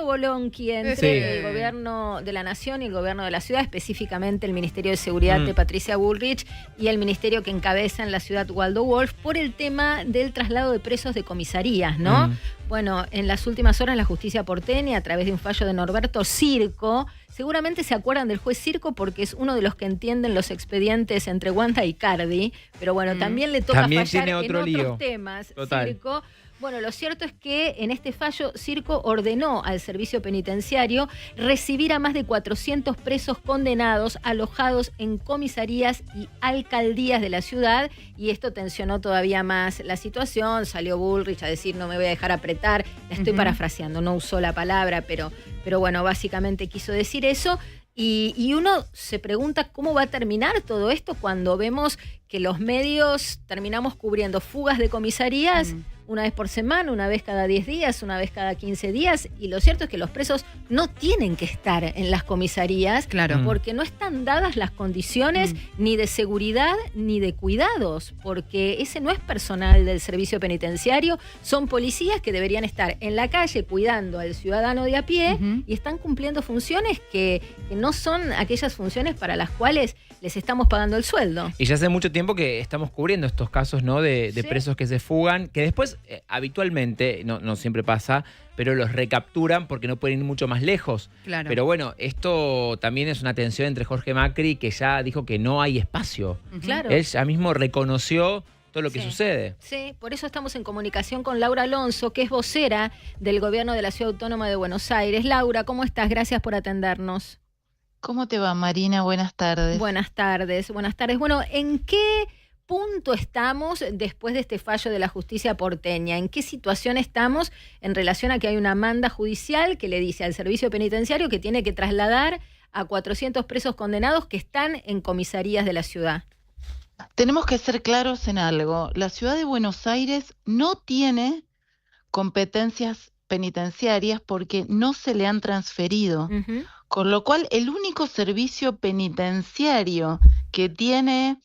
bolonqui entre Sí. el gobierno de la nación y el gobierno de la ciudad, específicamente el Ministerio de Seguridad de Patricia Bullrich y el ministerio que encabeza en la ciudad Waldo Wolf, por el tema del traslado de presos de comisarías, ¿no? Bueno, en las últimas horas la justicia porteña, a través de un fallo de Norberto Circo, seguramente se acuerdan del juez Circo porque es uno de los que entienden los expedientes entre Wanda y Cardi, pero bueno, también le toca También fallar tiene otro en lío. otros temas. Total. Circo. Bueno, lo cierto es que en este fallo Circo ordenó al servicio penitenciario recibir a más de 400 presos condenados alojados en comisarías y alcaldías de la ciudad, y esto tensionó todavía más la situación. Salió Bullrich a decir no me voy a dejar apretar, la estoy parafraseando, no usó la palabra, pero bueno, básicamente quiso decir eso. Y uno se pregunta cómo va a terminar todo esto cuando vemos que los medios terminamos cubriendo fugas de comisarías una vez por semana, una vez cada 10 días, una vez cada 15 días, y lo cierto es que los presos no tienen que estar en las comisarías porque no están dadas las condiciones ni de seguridad ni de cuidados, porque ese no es personal del servicio penitenciario, son policías que deberían estar en la calle cuidando al ciudadano de a pie y están cumpliendo funciones que no son aquellas funciones para las cuales les estamos pagando el sueldo. Y ya hace mucho tiempo que estamos cubriendo estos casos, ¿no? De presos que se fugan, que después habitualmente, no siempre pasa, pero los recapturan porque no pueden ir mucho más lejos. Claro. Pero bueno, esto también es una tensión entre Jorge Macri, que ya dijo que no hay espacio. Claro. Él ya mismo reconoció todo lo que sucede. Sí, por eso estamos en comunicación con Laura Alonso, que es vocera del gobierno de la Ciudad Autónoma de Buenos Aires. Laura, ¿cómo estás? Gracias por atendernos. ¿Cómo te va, Marina? Buenas tardes. Buenas tardes, buenas tardes. Bueno, ¿en qué punto estamos después de este fallo de la justicia porteña? ¿En qué situación estamos en relación a que hay una manda judicial que le dice al servicio penitenciario que tiene que trasladar a 400 presos condenados que están en comisarías de la ciudad? Tenemos que ser claros en algo. La ciudad de Buenos Aires no tiene competencias penitenciarias porque no se le han transferido. Con lo cual, el único servicio penitenciario que tiene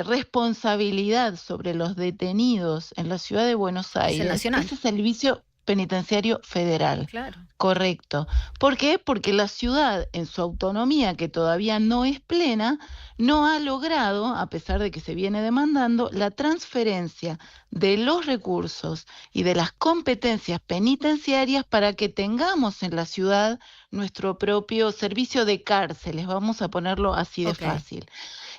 responsabilidad sobre los detenidos en la ciudad de Buenos Aires es el Servicio Penitenciario Federal. Claro. Correcto. ¿Por qué? Porque la ciudad, en su autonomía, que todavía no es plena, no ha logrado, a pesar de que se viene demandando, la transferencia de los recursos y de las competencias penitenciarias para que tengamos en la ciudad nuestro propio servicio de cárceles, vamos a ponerlo así de fácil.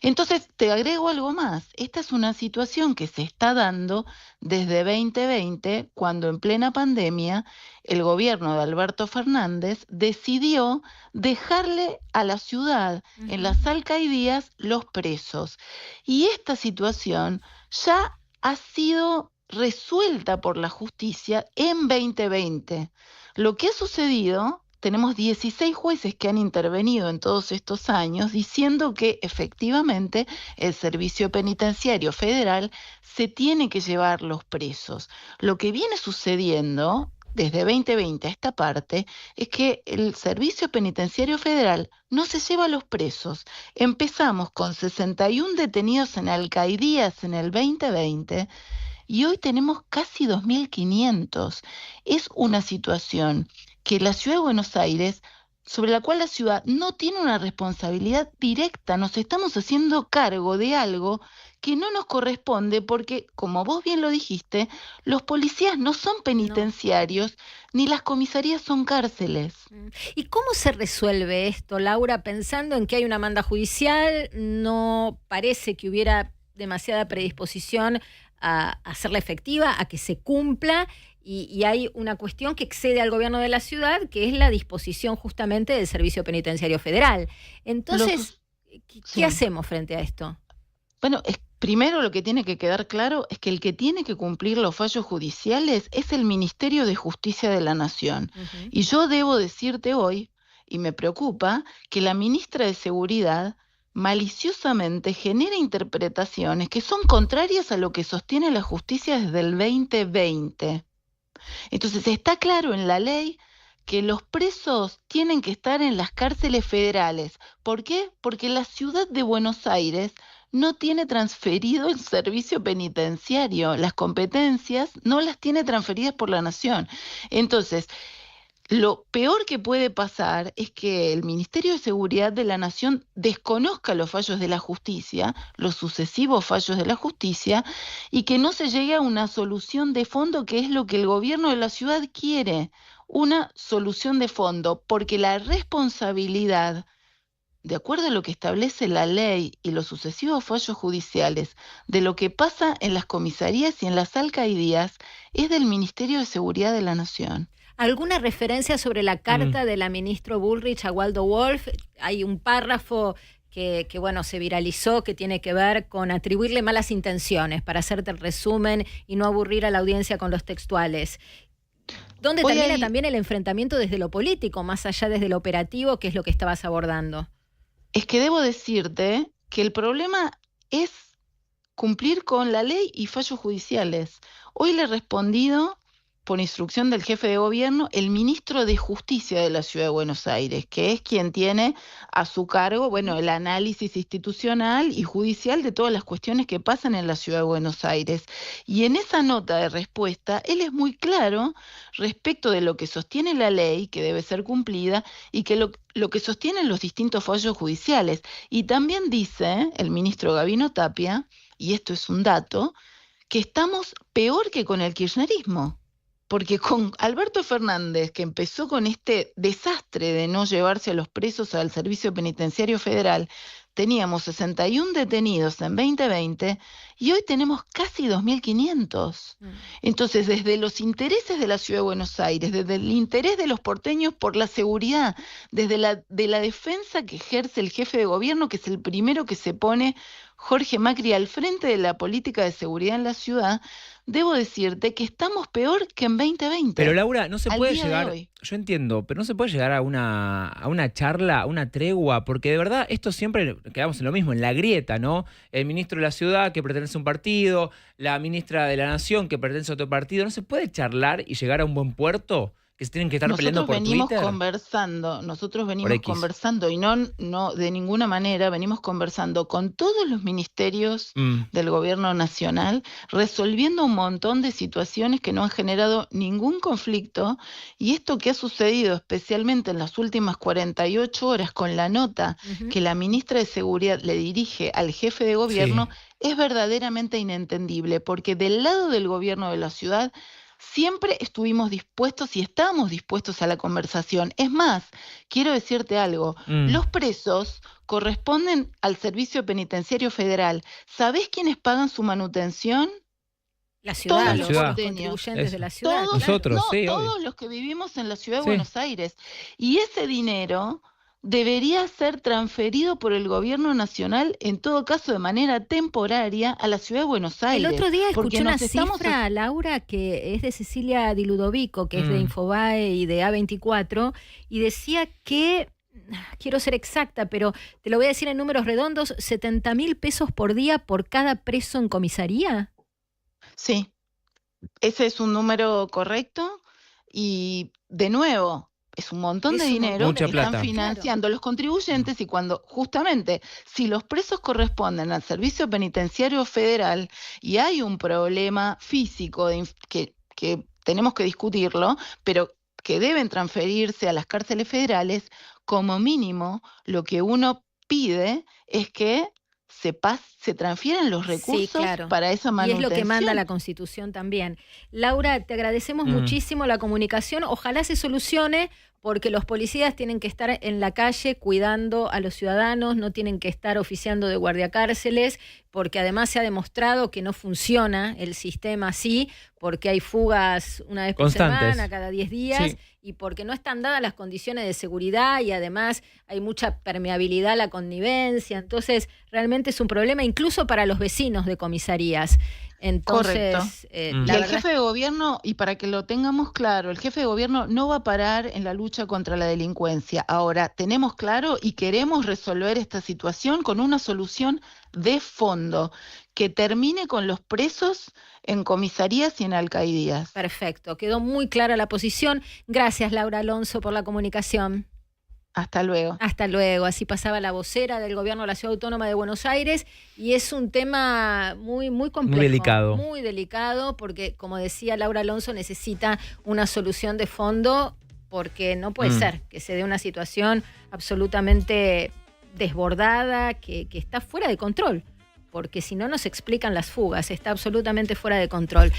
Entonces, te agrego algo más. Esta es una situación que se está dando desde 2020, cuando en plena pandemia el gobierno de Alberto Fernández decidió dejarle a la ciudad en las alcaldías los presos. Y esta situación ya ha sido resuelta por la justicia en 2020. Lo que ha sucedido, tenemos 16 jueces que han intervenido en todos estos años diciendo que efectivamente el Servicio Penitenciario Federal se tiene que llevar los presos. Lo que viene sucediendo desde 2020 a esta parte es que el Servicio Penitenciario Federal no se lleva a los presos. Empezamos con 61 detenidos en alcaldías en el 2020 y hoy tenemos casi 2.500. Es una situación que la ciudad de Buenos Aires, sobre la cual la ciudad no tiene una responsabilidad directa, nos estamos haciendo cargo de algo que no nos corresponde porque, como vos bien lo dijiste, los policías no son penitenciarios, ni las comisarías son cárceles. ¿Y cómo se resuelve esto, Laura? Pensando en que hay una manda judicial, no parece que hubiera demasiada predisposición a hacerla efectiva, a que se cumpla, y hay una cuestión que excede al gobierno de la ciudad, que es la disposición justamente del Servicio Penitenciario Federal. Entonces, ¿qué hacemos frente a esto? Bueno, primero lo que tiene que quedar claro es que el que tiene que cumplir los fallos judiciales es el Ministerio de Justicia de la Nación. Y yo debo decirte hoy, y me preocupa, que la ministra de Seguridad maliciosamente genera interpretaciones que son contrarias a lo que sostiene la justicia desde el 2020. Entonces está claro en la ley que los presos tienen que estar en las cárceles federales. ¿Por qué? Porque la ciudad de Buenos Aires no tiene transferido el servicio penitenciario. Las competencias no las tiene transferidas por la nación. Entonces, Lo peor que puede pasar es que el Ministerio de Seguridad de la Nación desconozca los fallos de la justicia, los sucesivos fallos de la justicia, y que no se llegue a una solución de fondo, que es lo que el gobierno de la ciudad quiere, una solución de fondo, porque la responsabilidad, de acuerdo a lo que establece la ley y los sucesivos fallos judiciales, de lo que pasa en las comisarías y en las alcaldías, es del Ministerio de Seguridad de la Nación. ¿Alguna referencia sobre la carta de la ministra Bullrich a Waldo Wolf? Hay un párrafo que bueno, se viralizó, que tiene que ver con atribuirle malas intenciones, para hacerte el resumen y no aburrir a la audiencia con los textuales. ¿Dónde termina también el enfrentamiento desde lo político, más allá desde lo operativo, que es lo que estabas abordando? Es que debo decirte que el problema es cumplir con la ley y fallos judiciales. Hoy le he respondido, por instrucción del jefe de gobierno, el ministro de Justicia de la Ciudad de Buenos Aires, que es quien tiene a su cargo, bueno, el análisis institucional y judicial de todas las cuestiones que pasan en la Ciudad de Buenos Aires. Y en esa nota de respuesta, él es muy claro respecto de lo que sostiene la ley, que debe ser cumplida, y que lo que sostienen los distintos fallos judiciales. Y también dice el ministro Gabino Tapia, y esto es un dato, que estamos peor que con el kirchnerismo. Porque con Alberto Fernández, que empezó con este desastre de no llevarse a los presos al Servicio Penitenciario Federal, teníamos 61 detenidos en 2020 y hoy tenemos casi 2.500. Entonces, desde los intereses de la Ciudad de Buenos Aires, desde el interés de los porteños por la seguridad, desde la defensa que ejerce el jefe de gobierno, que es el primero que se pone, Jorge Macri, al frente de la política de seguridad en la ciudad, debo decirte que estamos peor que en 2020. Pero Laura, no se puede llegar, yo entiendo, pero no se puede llegar a una charla, a una tregua, porque de verdad esto siempre quedamos en lo mismo, en la grieta, ¿no? El ministro de la ciudad que pertenece a un partido, la ministra de la Nación que pertenece a otro partido, ¿no se puede charlar y llegar a un buen puerto? Que se tienen que estar peleando por Twitter. Nosotros venimos conversando y no de ninguna manera venimos conversando con todos los ministerios del gobierno nacional, resolviendo un montón de situaciones que no han generado ningún conflicto, y esto que ha sucedido especialmente en las últimas 48 horas con la nota que la ministra de Seguridad le dirige al jefe de gobierno, es verdaderamente inentendible, porque del lado del gobierno de la ciudad siempre estuvimos dispuestos y estamos dispuestos a la conversación. Es más, quiero decirte algo, los presos corresponden al Servicio Penitenciario Federal. ¿Sabés quiénes pagan su manutención? La ciudad, los contribuyentes de la ciudad. Todos los que vivimos en la Ciudad de Buenos Aires. Y ese dinero debería ser transferido por el gobierno nacional, en todo caso de manera temporaria, a la Ciudad de Buenos Aires. El otro día escuché una cifra, Laura, que es de Cecilia Di Ludovico, que es de Infobae y de A24, y decía que, quiero ser exacta, pero te lo voy a decir en números redondos, 70.000 pesos por día por cada preso en comisaría. Sí, ese es un número correcto y, de nuevo, es un montón de dinero que están financiando los contribuyentes, y cuando justamente si los presos corresponden al Servicio Penitenciario Federal y hay un problema físico que tenemos que discutirlo, pero que deben transferirse a las cárceles federales, como mínimo lo que uno pide es que se transfieren los recursos para esa manutención. Y es lo que manda la Constitución también. Laura, te agradecemos muchísimo la comunicación. Ojalá se solucione, porque los policías tienen que estar en la calle cuidando a los ciudadanos, no tienen que estar oficiando de guardiacárceles, porque además se ha demostrado que no funciona el sistema así, porque hay fugas una vez por semana, cada 10 días, y porque no están dadas las condiciones de seguridad, y además hay mucha permeabilidad a la connivencia. Entonces, realmente es un problema incluso para los vecinos de comisarías. Entonces, correcto. Y el jefe de gobierno, y para que lo tengamos claro, el jefe de gobierno no va a parar en la lucha contra la delincuencia. Ahora, tenemos claro y queremos resolver esta situación con una solución de fondo que termine con los presos en comisarías y en alcaldías. Perfecto, quedó muy clara la posición. Gracias, Laura Alonso, por la comunicación. Hasta luego. Hasta luego. Así pasaba la vocera del gobierno de la Ciudad Autónoma de Buenos Aires, y es un tema muy complejo. Muy delicado. Muy delicado, porque, como decía Laura Alonso, necesita una solución de fondo porque no puede ser que se dé una situación absolutamente desbordada, que está fuera de control, porque si no nos explican las fugas, está absolutamente fuera de control.